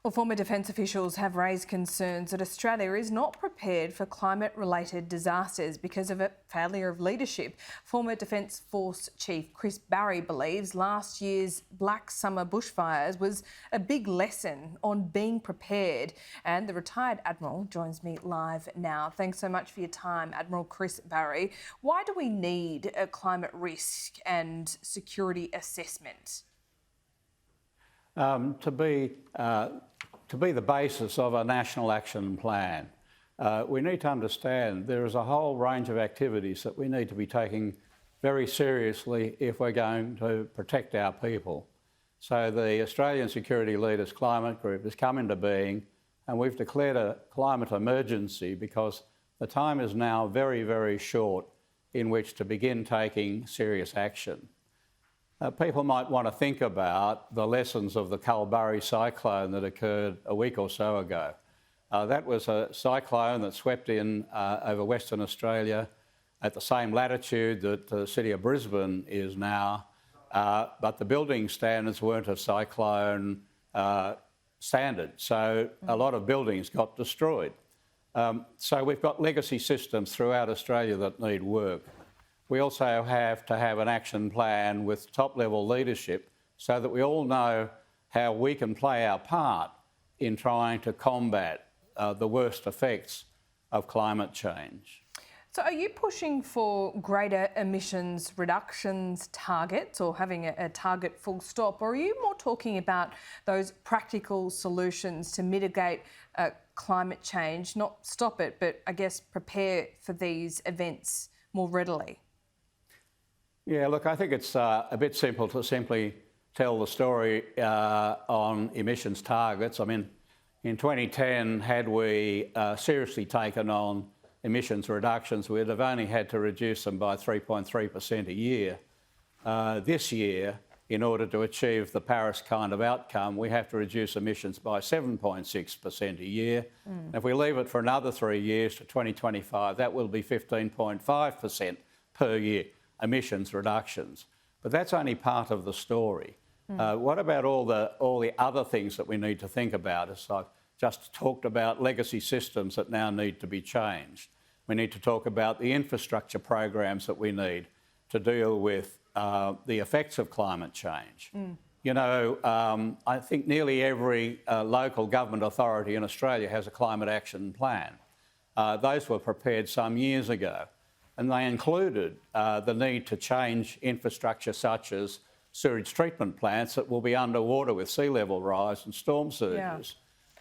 Well, former defence officials have raised concerns that Australia is not prepared for climate-related disasters because of a failure of leadership. Former Defence Force Chief Chris Barrie believes last year's Black Summer bushfires was a big lesson on being prepared. And the retired Admiral joins me live now. Thanks so much for your time, Admiral Chris Barrie. Why do we need a climate risk and security assessment? To be the basis of a national action plan. We need to understand there is a whole range of activities that we need to be taking very seriously if we're going to protect our people. So the Australian Security Leaders Climate Group has come into being, and we've declared a climate emergency because the time is now very, very short in which to begin taking serious action. People might want to think about the lessons of the Kalburri cyclone that occurred a week or so ago. That was a cyclone that swept in over Western Australia at the same latitude that the city of Brisbane is now, but the building standards weren't a cyclone standard, so a lot of buildings got destroyed. So we've got legacy systems throughout Australia that need work. We also have to have an action plan with top-level leadership so that we all know how we can play our part in trying to combat the worst effects of climate change. So are you pushing for greater emissions reductions targets or having a target full stop, or are you more talking about those practical solutions to mitigate climate change, not stop it, but I guess prepare for these events more readily? Yeah, look, I think it's a bit simple to simply tell the story on emissions targets. I mean, in 2010, had we seriously taken on emissions reductions, we'd have only had to reduce them by 3.3% a year. This year, in order to achieve the Paris kind of outcome, we have to reduce emissions by 7.6% a year. If we leave it for another 3 years to 2025, that will be 15.5% per year. Emissions reductions. But that's only part of the story. What about all the other things that we need to think about? As I've just talked about, legacy systems that now need to be changed. We need to talk about the infrastructure programs that we need to deal with the effects of climate change. You know, I think nearly every local government authority in Australia has a climate action plan. Those were prepared some years ago. And they included the need to change infrastructure such as sewage treatment plants that will be underwater with sea level rise and storm surges.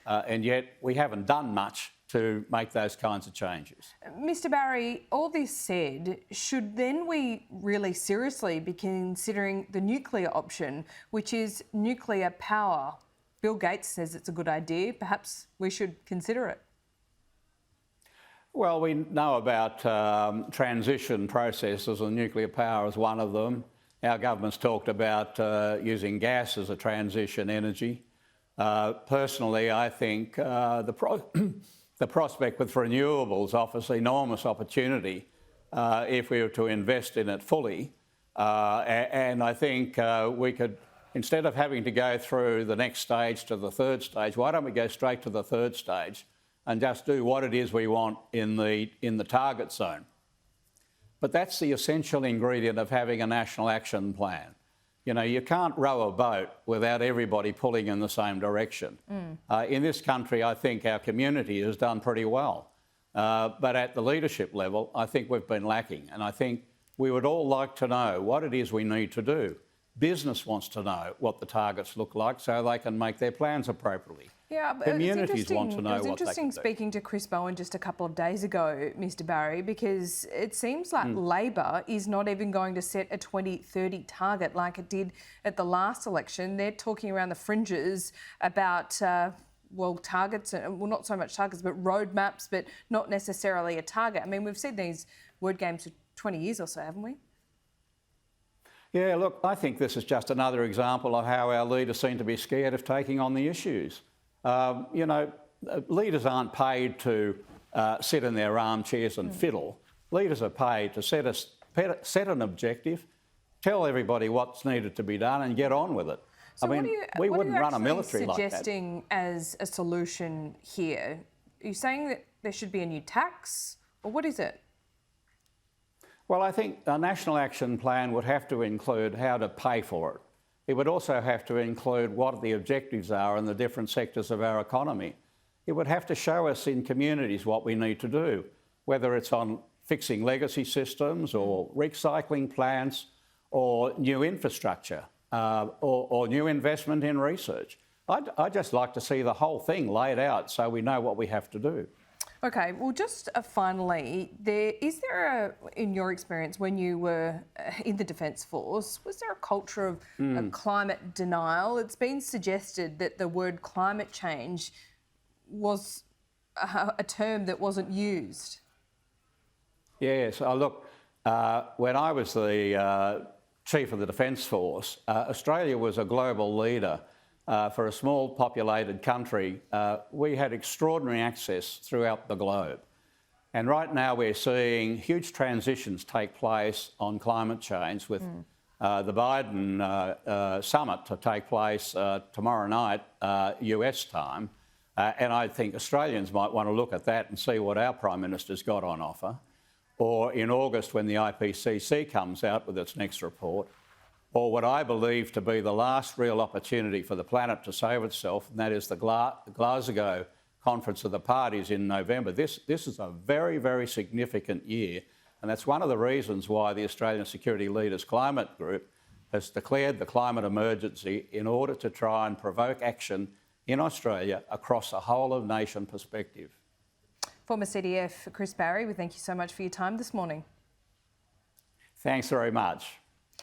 Yeah. And yet we haven't done much to make those kinds of changes. Mr Barrie, all this said, should then we really seriously be considering the nuclear option, which is nuclear power? Bill Gates says it's a good idea. Perhaps we should consider it. Well, we know about transition processes, and nuclear power is one of them. Our government's talked about using gas as a transition energy. Personally, I think the prospect with renewables offers enormous opportunity if we were to invest in it fully. And I think we could, instead of having to go through the next stage to the third stage, why don't we go straight to the third stage and just do what it is we want in the target zone. But that's the essential ingredient of having a national action plan. You know, you can't row a boat without everybody pulling in the same direction. In this country, I think our community has done pretty well. But at the leadership level, I think we've been lacking. And I think we would all like to know what it is we need to do. Business wants to know what the targets look like so they can make their plans appropriately. Yeah, but communities want to know what they can do. It was interesting speaking to Chris Bowen just a couple of days ago, Mr Barrie, because it seems like Labor is not even going to set a 2030 target like it did at the last election. They're talking around the fringes about, well, targets, well, not so much targets, but roadmaps, but not necessarily a target. I mean, we've seen these word games for 20 years or so, haven't we? Yeah, look, I think this is just another example of how our leaders seem to be scared of taking on the issues. You know, leaders aren't paid to sit in their armchairs and fiddle. Leaders are paid to set an objective, tell everybody what's needed to be done and get on with it. So I mean, we wouldn't run a military like that. What are you actually suggesting as a solution here? Are you saying that there should be a new tax, or what is it? Well, I think a national action plan would have to include how to pay for it. It would also have to include what the objectives are in the different sectors of our economy. It would have to show us in communities what we need to do, whether it's on fixing legacy systems or recycling plants or new infrastructure or new investment in research. I'd just like to see the whole thing laid out so we know what we have to do. Okay, well, just finally, in your experience, when you were in the Defence Force, was there a culture of climate denial? It's been suggested that the word climate change was a term that wasn't used. Yes, look, when I was the Chief of the Defence Force, Australia was a global leader. For a small populated country, we had extraordinary access throughout the globe. And right now we're seeing huge transitions take place on climate change with the Biden summit to take place tomorrow night, US time. And I think Australians might want to look at that and see what our Prime Minister's got on offer. Or in August when the IPCC comes out with its next report. Or what I believe to be the last real opportunity for the planet to save itself, and that is the Glasgow Conference of the Parties in November. This is a very, very significant year, and that's one of the reasons why the Australian Security Leaders Climate Group has declared the climate emergency in order to try and provoke action in Australia across a whole-of-nation perspective. Former CDF Chris Barrie, we thank you so much for your time this morning. Thanks very much.